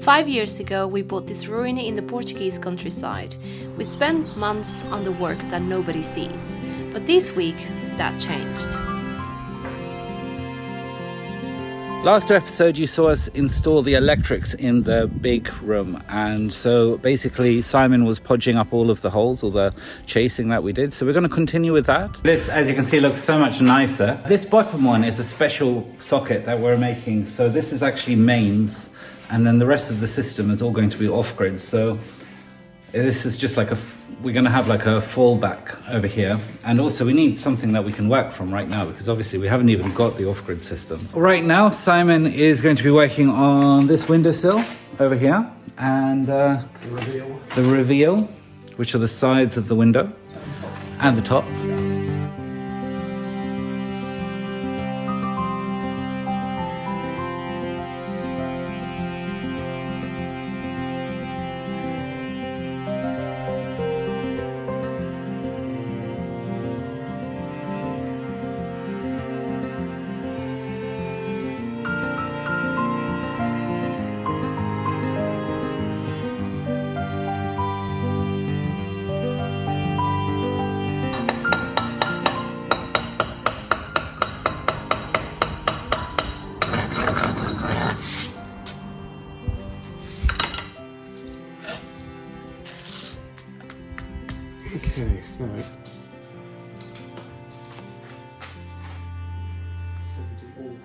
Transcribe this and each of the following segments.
5 years ago, we bought this ruin in the Portuguese countryside. We spent months on the work that nobody sees, but this week, that changed. Last episode you saw us install the electrics in the big room, and so basically Simon was podging up all of the holes, all the chasing that we did, so we're going to continue with that. This, as you can see, looks so much nicer. This bottom one is a special socket that we're making, so this is actually mains, and then the rest of the system is all going to be off-grid. So this is just like we're going to have like a fallback over here, and also we need something that we can work from right now, because obviously we haven't even got the off-grid system. Right now Simon is going to be working on this windowsill over here, and the reveal, which are the sides of the window and the top. Okay, so we do all.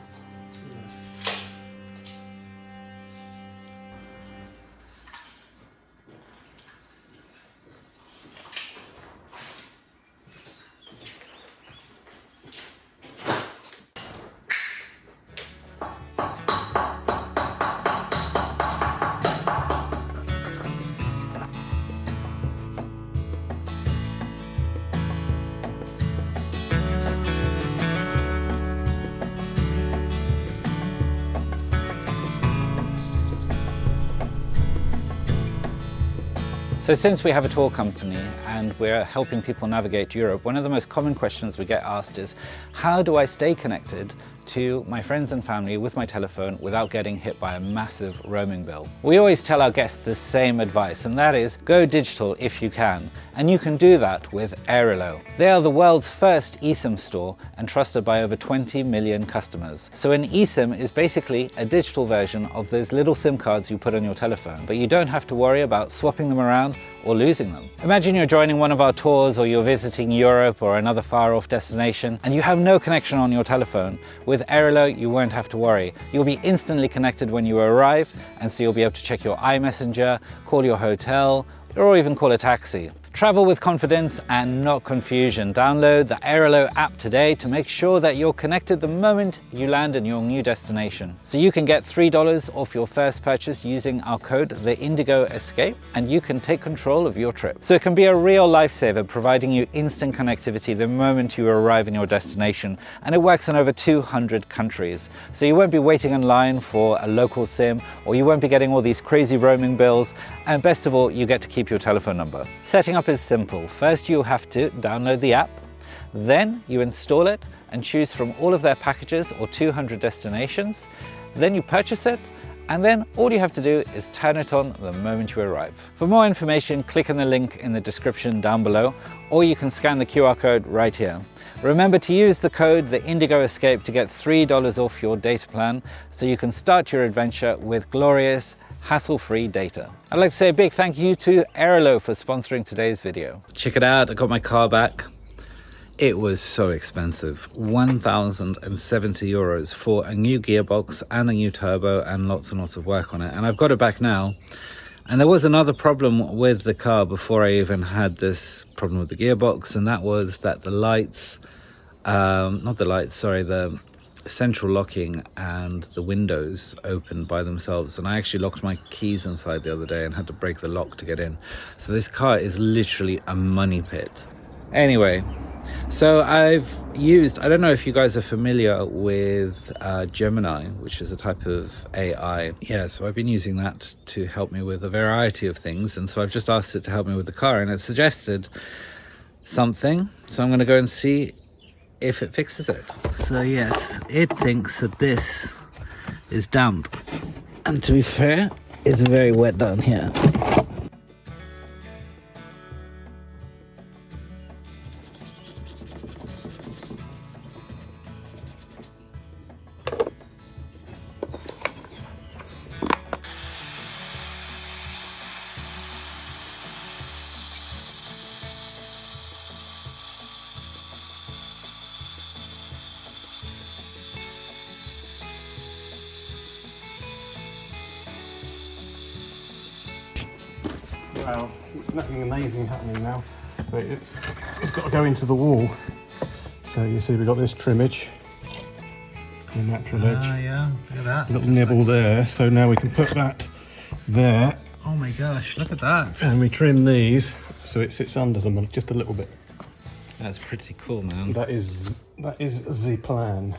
So since we have a tour company and we're helping people navigate Europe, one of the most common questions we get asked is, how do I stay connected to my friends and family with my telephone without getting hit by a massive roaming bill? We always tell our guests the same advice, and that is go digital if you can. And you can do that with Airalo. They are the world's first eSIM store and trusted by over 20 million customers. So an eSIM is basically a digital version of those little SIM cards you put on your telephone, but you don't have to worry about swapping them around or losing them. Imagine you're joining one of our tours, or you're visiting Europe or another far-off destination, and you have no connection on your telephone. With Airalo, you won't have to worry. You'll be instantly connected when you arrive, and so you'll be able to check your iMessenger, call your hotel, or even call a taxi. Travel with confidence and not confusion. Download the Airalo app today to make sure that you're connected the moment you land in your new destination. So you can get $3 off your first purchase using our code, the Indigo Escape, and you can take control of your trip. So it can be a real lifesaver, providing you instant connectivity the moment you arrive in your destination, and it works in over 200 countries. So you won't be waiting in line for a local SIM, or you won't be getting all these crazy roaming bills, and best of all, you get to keep your telephone number. Setting up is simple. First, you have to download the app, then you install it and choose from all of their packages or 200 destinations. Then you purchase it, and then all you have to do is turn it on the moment you arrive. For more information, click on the link in the description down below, or you can scan the QR code right here. Remember to use the code, the Indigo Escape, to get $3 off your data plan, so you can start your adventure with glorious, hassle-free data. I'd like to say a big thank you to Airalo for sponsoring today's video. Check it out, I got my car back. It was so expensive, 1,070 euros for a new gearbox and a new turbo and lots of work on it. And I've got it back now. And there was another problem with the car before I even had this problem with the gearbox, and that was that the lights, the central locking and the windows opened by themselves, and I actually locked my keys inside the other day and had to break the lock to get in. So this car is literally a money pit. Anyway, so I've used, I don't know if you guys are familiar with Gemini, which is a type of AI. Yeah, so I've been using that to help me with a variety of things, and so I've just asked it to help me with the car, and it suggested something. So I'm going to go and see if it fixes it. So yes, it thinks that this is damp, and to be fair, It's very wet down here. Well, it's nothing amazing happening now, but it's got to go into the wall. So you see we've got this trimmage, the natural edge, Yeah, look at that. little nibble there, so now we can put that there Oh my gosh, look at that. and we trim these so it sits under them just a little bit. That's pretty cool, man. That is the plan.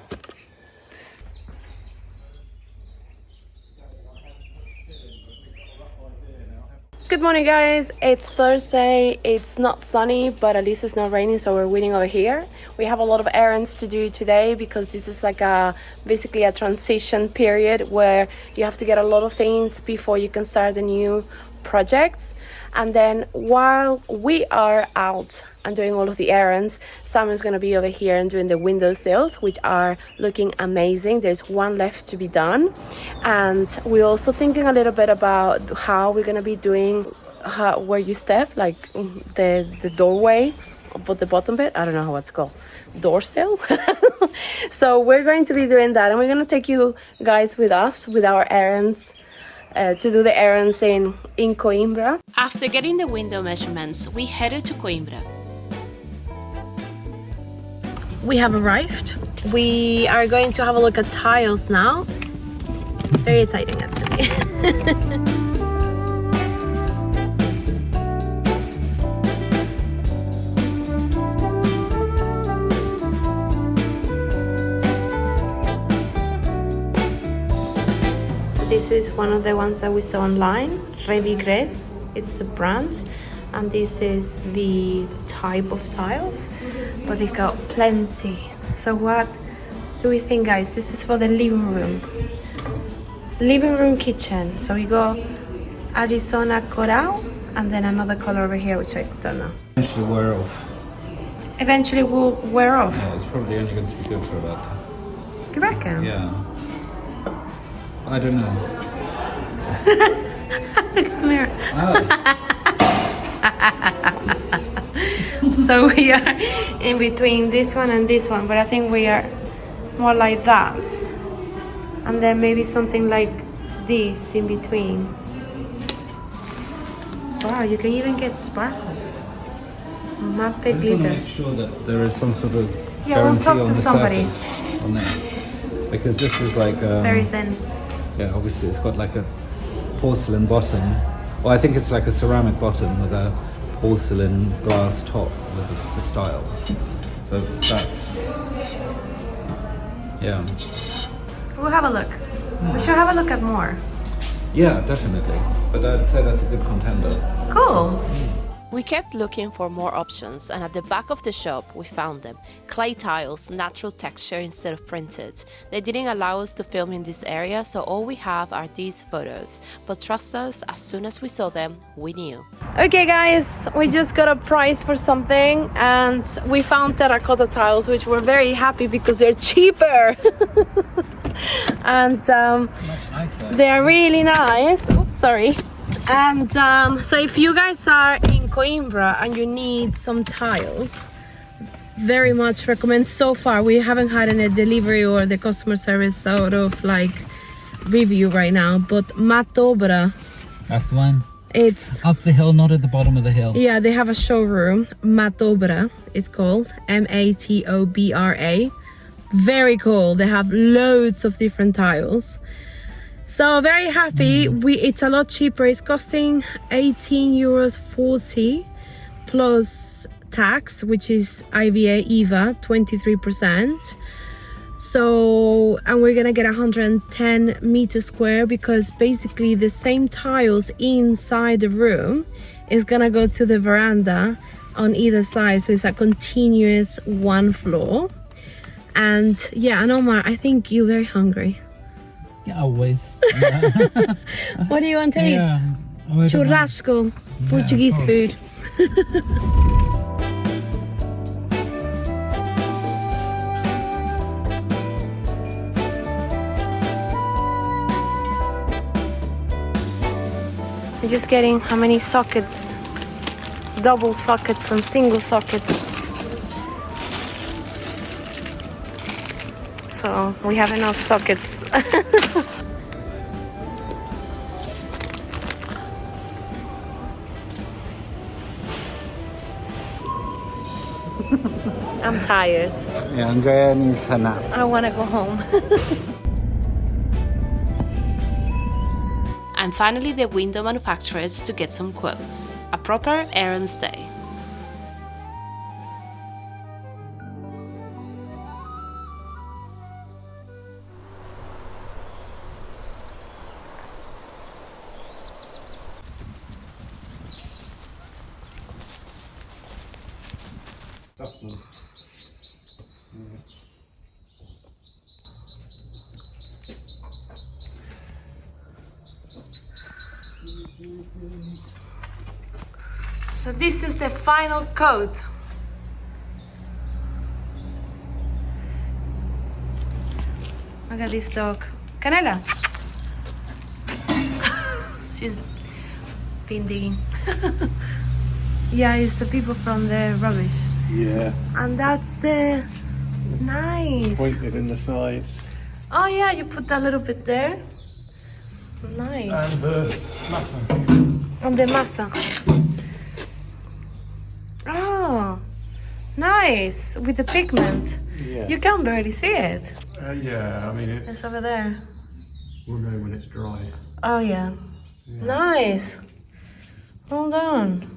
Good morning, guys. It's Thursday. It's not sunny, but at least it's not raining, so we're winning over here. We have a lot of errands to do today because this is like basically a transition period where you have to get a lot of things before you can start the new projects. And then while we are out and doing all of the errands, Simon's going to be over here and doing the window sills, which are looking amazing. There's one left to be done. And we're also thinking a little bit about how we're going to be doing where you step, like the doorway, but the bottom bit, I don't know how it's called, door sill. So we're going to be doing that, and we're going to take you guys with us with our errands to do the errands in Coimbra. After getting the window measurements, we headed to Coimbra. We have arrived. We are going to have a look at tiles now. Very exciting, actually. This is one of the ones that we saw online, Renovation, it's the brand, and this is the type of tiles, but they got plenty. So what do we think, guys? This is for the living room kitchen. So we got Arizona Coral, and then another color over here, which I don't know. Eventually wear off. Eventually will wear off. Yeah, it's probably only going to be good for about. You reckon? Yeah. I don't know. Come here. Oh. So we are in between this one and this one, but I think we are more like that, and then maybe something like this in between. Wow, you can even get sparkles. Matte I just want to glitter. make sure that there is some sort of Yeah, we'll guarantee talk on to the somebody. surface on this, because this is like Very thin. yeah, obviously it's got like a porcelain bottom. Well, I think it's like a ceramic bottom with a porcelain glass top with the style. So that's yeah. We'll have a look. We should have a look at more. Yeah, definitely. But I'd say that's a good contender. Cool. We kept looking for more options, and at the back of the shop we found them. Clay tiles, natural texture instead of printed. They didn't allow us to film in this area, so all we have are these photos. But trust us, as soon as we saw them, we knew. Okay guys, we just got a price for something, and we found terracotta tiles, which we're very happy because they're cheaper. And Much nicer. they're really nice. Oops, sorry. And so if you guys are in Coimbra and you need some tiles, very much recommend. So far we haven't had any delivery or the customer service sort of like review right now, but Matobra, That's the one. it's Up the hill, not at the bottom of the hill. yeah, they have a showroom. Matobra is called, Matobra. Very cool. They have loads of different tiles. So very happy. It's a lot cheaper. It's costing €18.40 plus tax, which is IVA 23%. So, and we're gonna get 110 meters square, because basically the same tiles inside the room is gonna go to the veranda on either side. So it's a continuous one floor. And yeah, and Omar, I think you're very hungry. Yeah, always. What do you want to eat? Yeah. Churrasco, Portuguese food. I'm just getting how many sockets, double sockets and single sockets. So we have enough sockets. I'm tired. Yeah, Andrea needs her nap. I want to go home. And finally the window manufacturers to get some quotes. A proper errands day. Dustin. So this is the final coat. Look at this dog. Canela. She's been digging. Yeah, it's the people from the rubbish. Yeah. And that's the nice. Pointed in the sides. Oh yeah, you put that little bit there. Nice. And the massa. On the massa. Oh, nice. With the pigment. Yeah. You can barely see it. Yeah, I mean It's over there. we'll know when it's dry. Oh yeah. Nice. Well done.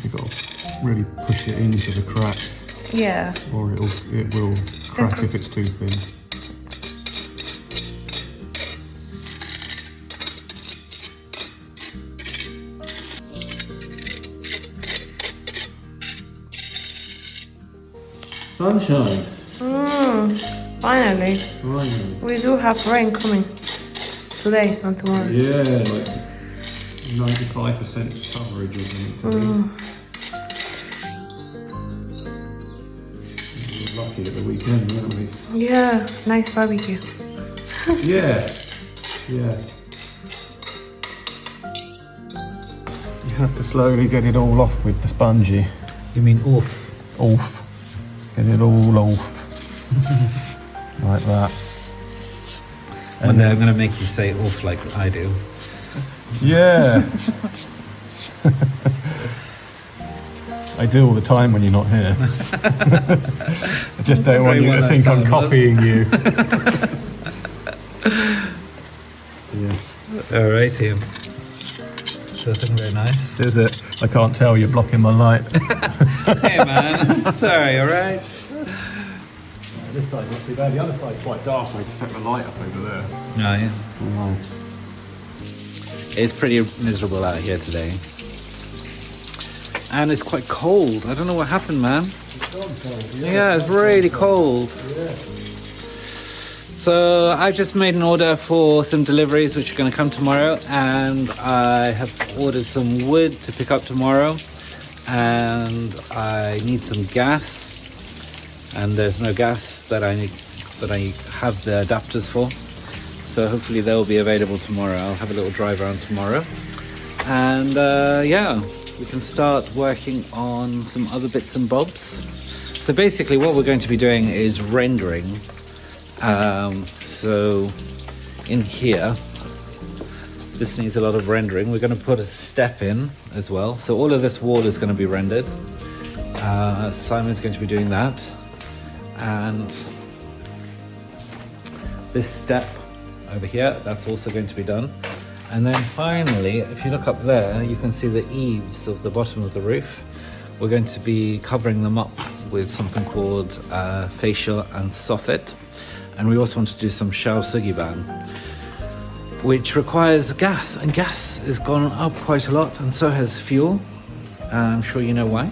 You've got to really push it into the crack, Yeah. or it will crack if it's too thin. Sunshine. Finally. Finally. We do have rain coming today and tomorrow. Yeah, like 95% coverage or something. We were lucky at the weekend, weren't we? Yeah, nice barbecue. Yeah, yeah. You have to slowly get it all off with the spongy. You mean off? Off. Get it all off. Like that. One day I'm going to make you say off like I do. Yeah. I do all the time when you're not here. I just don't want you to think I'm copying you. Yes. All right, Ian. Doesn't very nice. Is it? I can't tell, you're blocking my light. Hey man, sorry, all right. This side's not too bad. The other side's quite dark. I just set my light up over there. Oh, yeah. Oh. It's pretty miserable out here today. And it's quite cold. I don't know what happened, man. Yeah, it's really cold. Yeah. So I've just made an order for some deliveries which are going to come tomorrow, and I have ordered some wood to pick up tomorrow, and I need some gas, and there's no gas that I have the adapters for, so hopefully they'll be available tomorrow. I'll have a little drive around tomorrow, and yeah, we can start working on some other bits and bobs. So basically what we're going to be doing is rendering. So in here, this needs a lot of rendering. We're going to put a step in as well. So all of this wall is going to be rendered. Simon's going to be doing that. And this step over here, that's also going to be done. And then finally, if you look up there, you can see the eaves of the bottom of the roof. we're going to be covering them up with something called fascia and soffit. And we also want to do some shao sugiban, which requires gas, and gas has gone up quite a lot, and so has fuel. I'm sure you know why.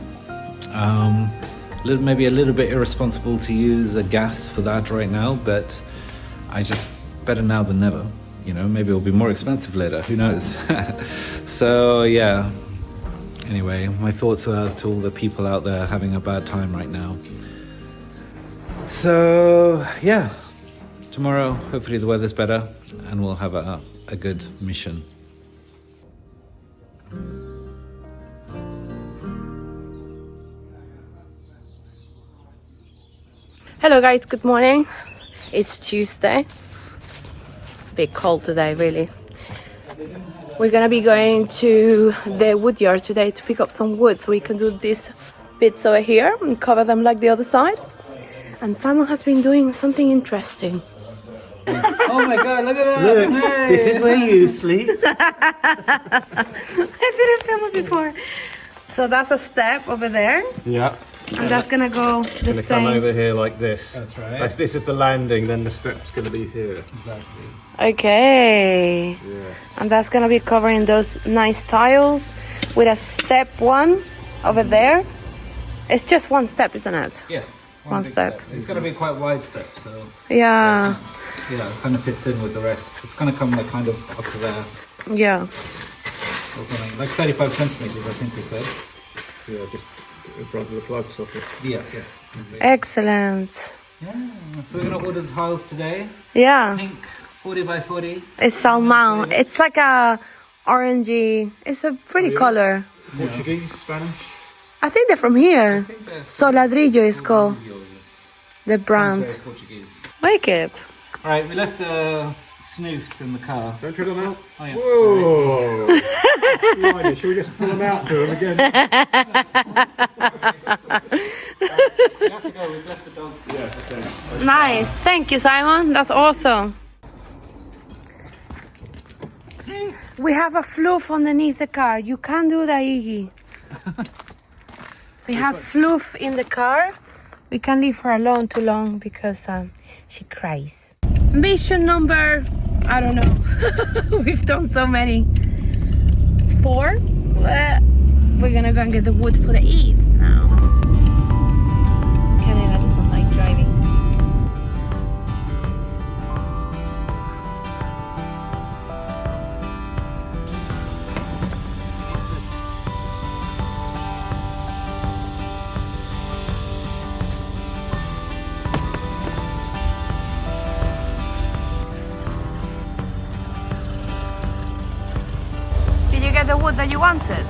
Maybe a little bit irresponsible to use a gas for that right now, but I just better now than never. You know, maybe it'll be more expensive later, who knows? So yeah, anyway, my thoughts are to all the people out there having a bad time right now. So yeah, tomorrow hopefully the weather's better and we'll have a good mission. Hello guys, good morning. It's Tuesday. Bit cold today, really. We're gonna be going to the wood yard today to pick up some wood so we can do these bits over here and cover them like the other side. And Simon has been doing something interesting. Oh my god, look at that! Look, this is where you sleep. I didn't film it before. So that's a step over there. Yeah. And that's gonna go the Gonna come same. over here like this. That's right. This is the landing, then the step's gonna be here. Exactly. Okay. Yes. And that's gonna be covering those nice tiles with a step one over there. It's just one step, isn't it? Yes. One big step. It's going to be quite wide step, so Yeah. yeah, it kind of fits in with the rest. It's going to come like kind of up to there Yeah. or something, like 35 centimeters, I think we said. Yeah, just in front of the plug socket. Yeah. Excellent. Yeah. So we're going to order the tiles today. Yeah. Pink 40 by 40. It's salmon. It's like a orangey. It's a pretty color. Portuguese, Spanish? I think they're from here. I think they're Soladrillo is called the brand. very Portuguese. Wicked. All right, we left the snoofs in the car. Don't try them out. Oh, yeah. Whoa! Right, should we just pull them out and do them again? We have to go, we've left the dog. Yeah, okay. Nice. Thank you, Simon. That's awesome. We have a floof underneath the car. You can't do that, Iggy. We have floof in the car. We can't leave her alone too long because she cries. Mission number, I don't know. We've done so many. 4. We're gonna go and get the wood for the eaves now. Canada doesn't like driving. Did you get the wood that you wanted?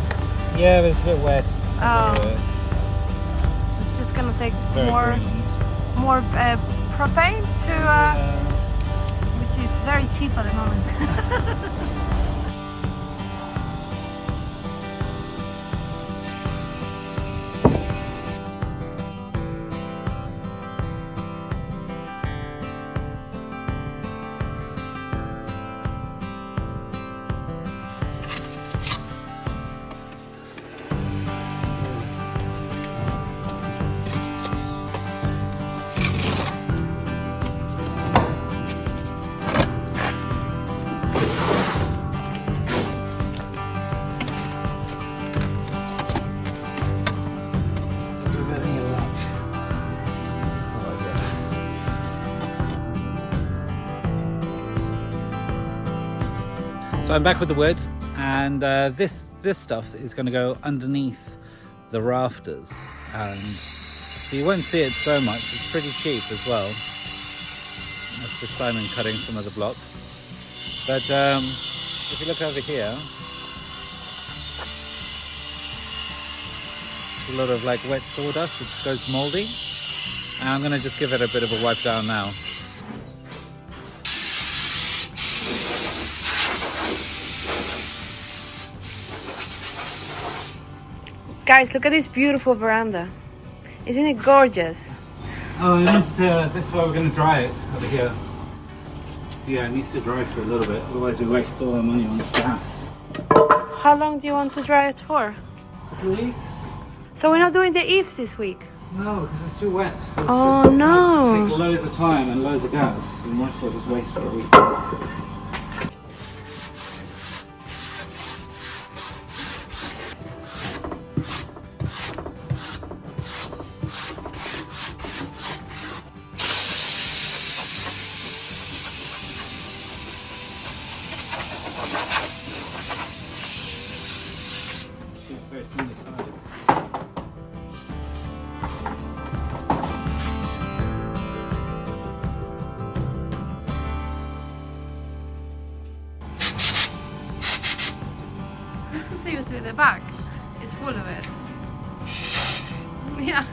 Yeah, but it's a bit wet. Oh. So It's just gonna take it's very more green. propane to which is very cheap at the moment. So I'm back with the wood, and this stuff is going to go underneath the rafters, and so you won't see it so much. It's pretty cheap as well. That's just Simon cutting some of the block. But if you look over here, a lot of like wet sawdust which goes moldy, and I'm going to just give it a bit of a wipe down now. Guys, look at this beautiful veranda. Isn't it gorgeous? Oh, it needs to, this is why we're going to dry it over here. Yeah, it needs to dry for a little bit, otherwise we waste all our money on gas. How long do you want to dry it for? A couple of weeks? So we're not doing the eaves this week? No, because it's too wet. It's Oh no! take loads of time and loads of gas. You might as well just wait for a week. Very similar size. Seriously, the back is full of it. Yeah.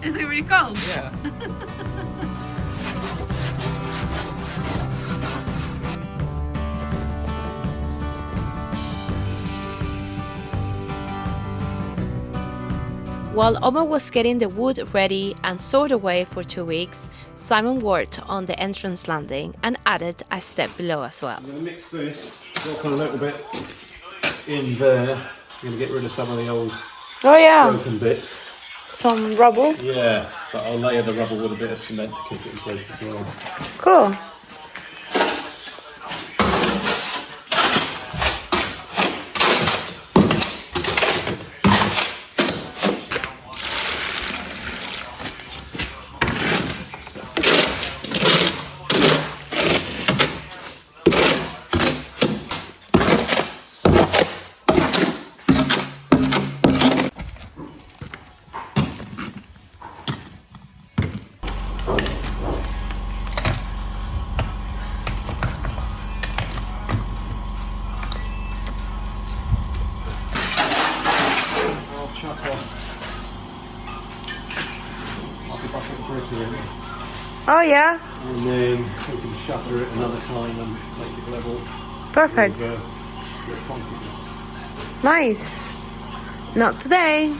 Is it really cold? Yeah. While Omar was getting the wood ready and stored away for 2 weeks, Simon worked on the entrance landing and added a step below as well. I'm going to mix this, drop a little bit in there. I'm going to get rid of some of the old broken bits. Some rubble. Yeah, but I'll layer the rubble with a bit of cement to keep it in place as well. Cool. Chuck off like a bucket of grit in, Oh yeah, and then we can shutter it another time and make it level. perfect. With concrete mix. Nice. Not today.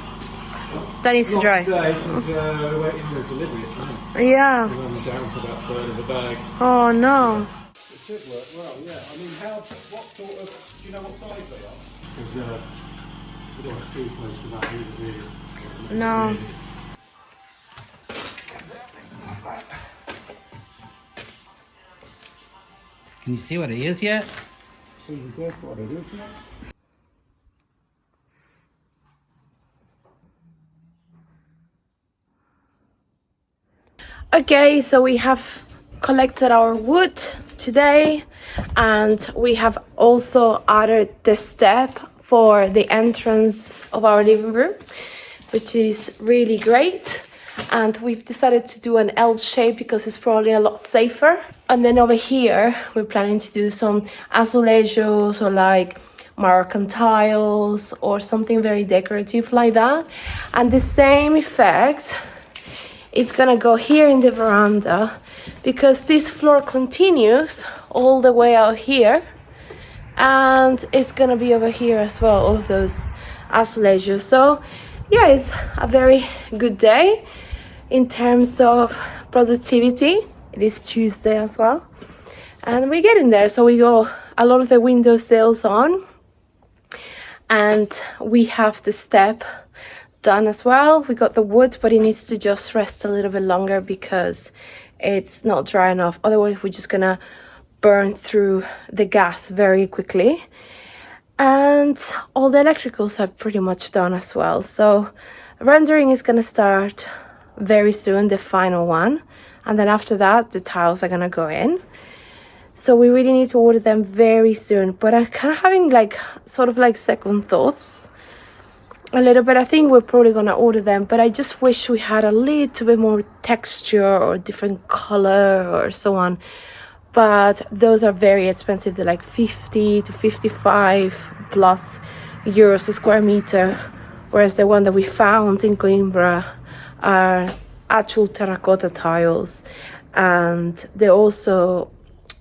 That needs to dry. Not today, because we're waiting for delivery, isn't it? Yeah. We're only down to about a third of the bag. Oh no. It should work well, yeah. I mean, what sort of, do you know what size they are? Because we don't want too close to that either, do you? No. Can you see what it is yet? So you guess what it is, yeah? Okay, so we have collected our wood today, and we have also added the step for the entrance of our living room, which is really great. And we've decided to do an L shape because it's probably a lot safer. And then over here, we're planning to do some azulejos or like Moroccan tiles or something very decorative like that. And the same effect is gonna go here in the veranda because this floor continues all the way out here, and it's gonna be over here as well, all of those azulejos. So yeah, it's a very good day in terms of productivity. It is Tuesday as well, and we're getting there. So we got a lot of the window sills on, and we have the step done as well. We got the wood, but it needs to just rest a little bit longer because it's not dry enough. Otherwise we're just gonna burn through the gas very quickly. And all the electricals are pretty much done as well. So rendering is gonna start very soon, the final one, and then after that the tiles are gonna go in. So we really need to order them very soon, but I'm kind of having like sort of like second thoughts a little bit. I think we're probably gonna order them, but I just wish we had a little bit more texture or different color or so on. But those are very expensive. They're like 50 to 55 plus euros a square meter, whereas the one that we found in Coimbra are actual terracotta tiles, and they're also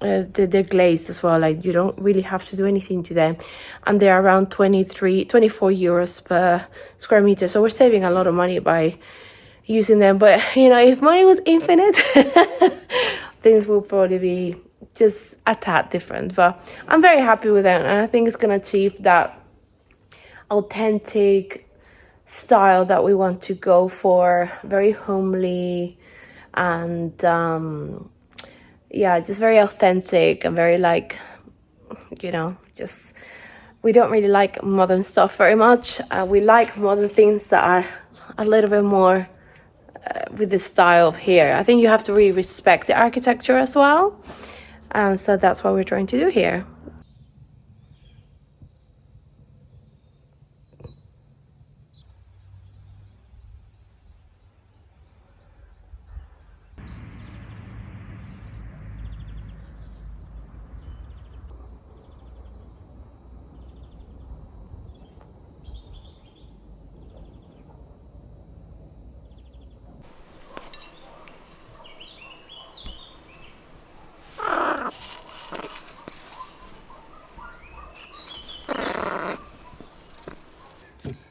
they're glazed as well. Like you don't really have to do anything to them, and they're around 24 euros per square meter. So we're saving a lot of money by using them. But you know, if money was infinite, things will probably be just a tad different, but I'm very happy with it, and I think it's gonna achieve that authentic style that we want to go for. Very homely and yeah, just very authentic and very like, you know, just we don't really like modern stuff very much. We like modern things that are a little bit more with the style of here. I think you have to really respect the architecture as well. So that's what we're trying to do here.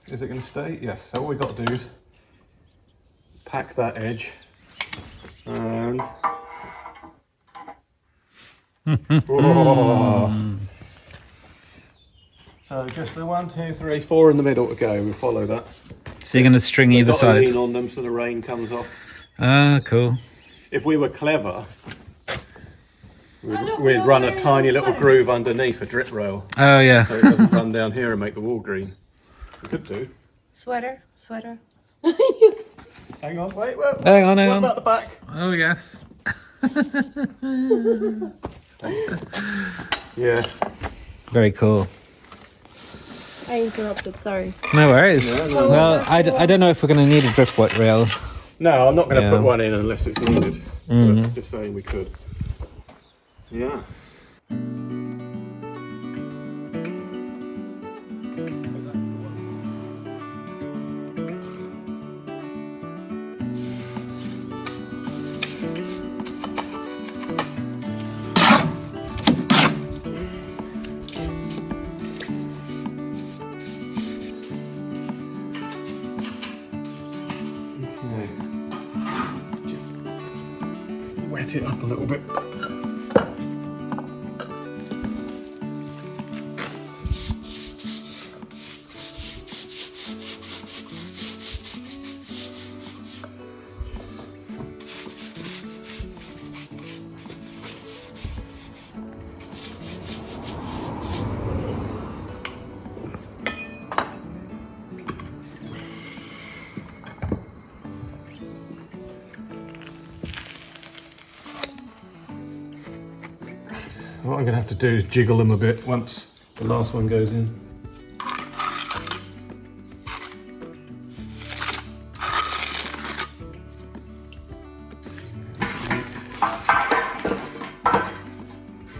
Is it going to stay? Yes. So all we've got to do is pack that edge and whoa. So just the 1, 2, 3, 4 in the middle to go. We'll follow that. So you're going to string either We've got to side? lean on them so the rain comes off. Ah, cool. If we were clever, we'd run a tiny little groove underneath a drip rail. Oh yeah. So it doesn't run down here and make the wall green. We could do. Sweater. Hang on, wait. Hang on. What about the back? Oh yes. Yeah. Very cool. I interrupted, sorry. No worries. no. Well, I don't know if we're going to need a drip wet rail. No, I'm not going to Yeah. put one in unless it's needed. But just saying we could. Yeah. Wet it up a little bit. What I'm going to have to do is jiggle them a bit once the last one goes in.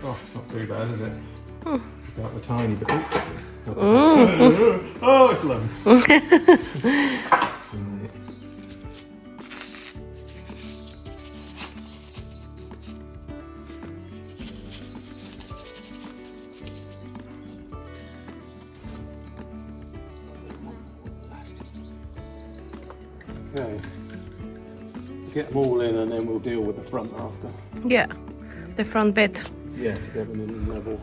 Oh, it's not too bad, is it? About the tiny bit. Oh, it's lovely. Okay, get them all in and then we'll deal with the front after. Yeah, the front bit. Yeah, to get them in level.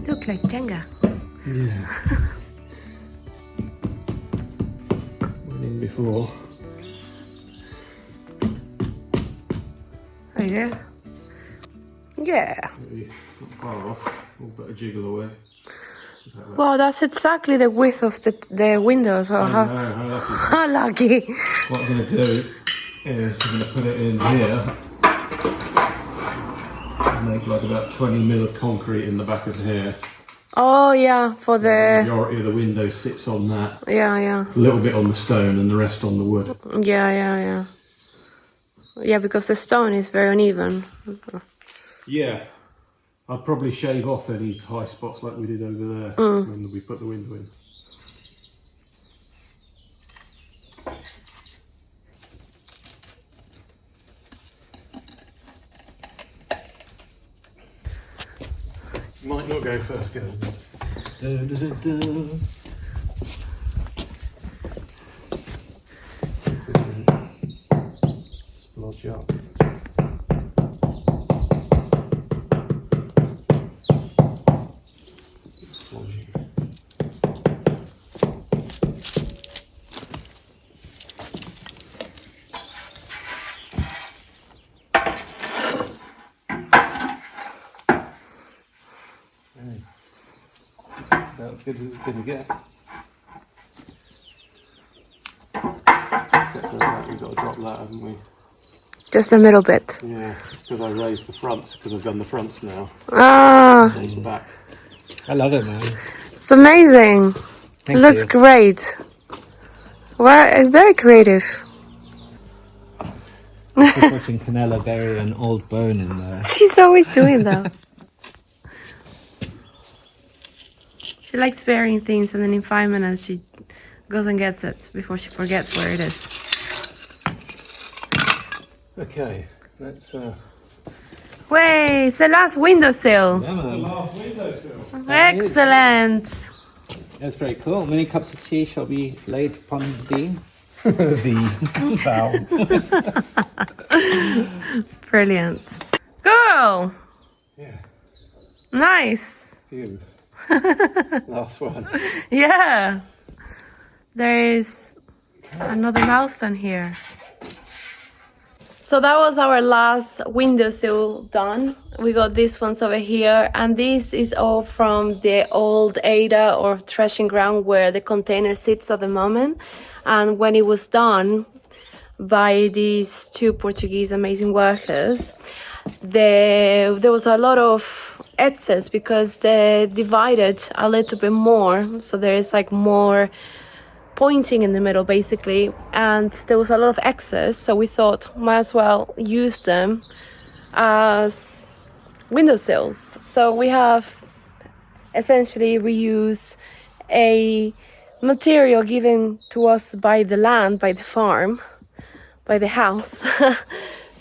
Looks like Jenga. Yeah. Went in before. I guess. Yeah. Maybe not far off. We'll put a jiggle away. Well, that's exactly the width of the window. So How lucky. how lucky. What I'm going to do is I'm going to put it in here. make like about 20 mil of concrete in the back of here. Oh yeah, for The the... majority of the window sits on that. Yeah. A little bit on the stone and the rest on the wood. Yeah. Yeah, because the stone is very uneven. Yeah. I'd probably shave off any high spots like we did over there when we put the window in. Might not go first, go. Splodge up. Splodging. That's good as it's going to get. Except for that, we've got to drop that, haven't we? Just a little bit. Yeah, it's because I raised the fronts, because I've done the fronts now. Ah, Raise the back. I love it, man. it's amazing. Thank It looks you. great. Well, very creative. Just watching Canella bury an old bone in there. She's always doing that. She likes burying things and then in 5 minutes she goes and gets it before she forgets where it is. Okay, let's... Wait, it's the last windowsill. Yeah, man. last windowsill. Excellent. That's very cool. Many cups of tea shall be laid upon thee. The bow. Brilliant. Cool. Yeah, Nice. phew. Last one. Yeah. There is another milestone here. So that was our last windowsill done. We got these ones over here, and this is all from the old Ada or threshing ground where the container sits at the moment. And when it was done by these two Portuguese amazing workers, there was a lot of excess because they divided a little bit more. So there is like more pointing in the middle basically, and there was a lot of excess, so we thought might as well use them as windowsills. So we have essentially reused a material given to us by the land, by the farm, by the house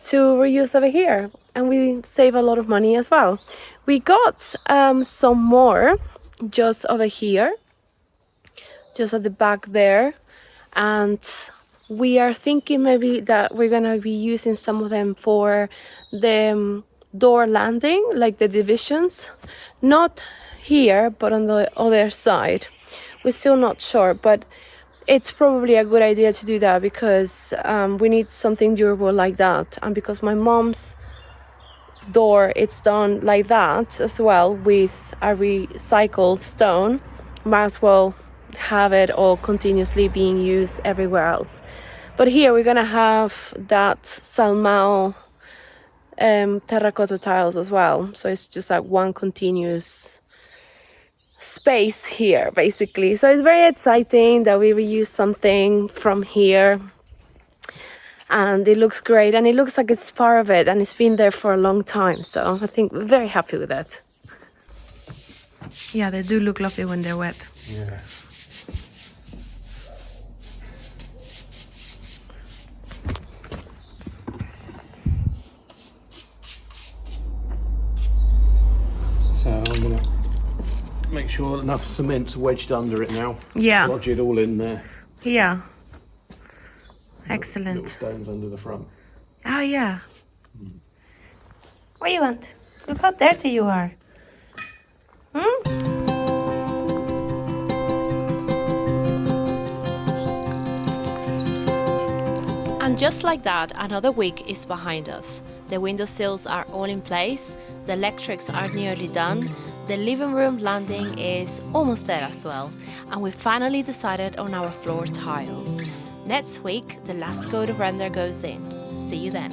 to reuse over here, and we save a lot of money as well. We got some more just over here, just at the back there, and we are thinking maybe that we're gonna be using some of them for the door landing, like the divisions, not here but on the other side. We're still not sure, but it's probably a good idea to do that because we need something durable like that, and because my mom's door it's done like that as well with a recycled stone, might as well have it all continuously being used everywhere else. But here we're gonna have that salmão terracotta tiles as well, so it's just like one continuous space here basically. So it's very exciting that we reuse something from here, and it looks great, and it looks like it's part of it, and it's been there for a long time, so I think we're very happy with that. Yeah, they do look lovely when they're wet. Yeah. So I'm gonna make sure enough cement's wedged under it now. Yeah. Lodge it all in there. Yeah. Excellent. Little stones under the front. Oh yeah. What do you want? Look how dirty you are. And just like that, another week is behind us. The windowsills are all in place, the electrics are nearly done, the living room landing is almost there as well, and we finally decided on our floor tiles. Next week, the last coat of render goes in. See you then.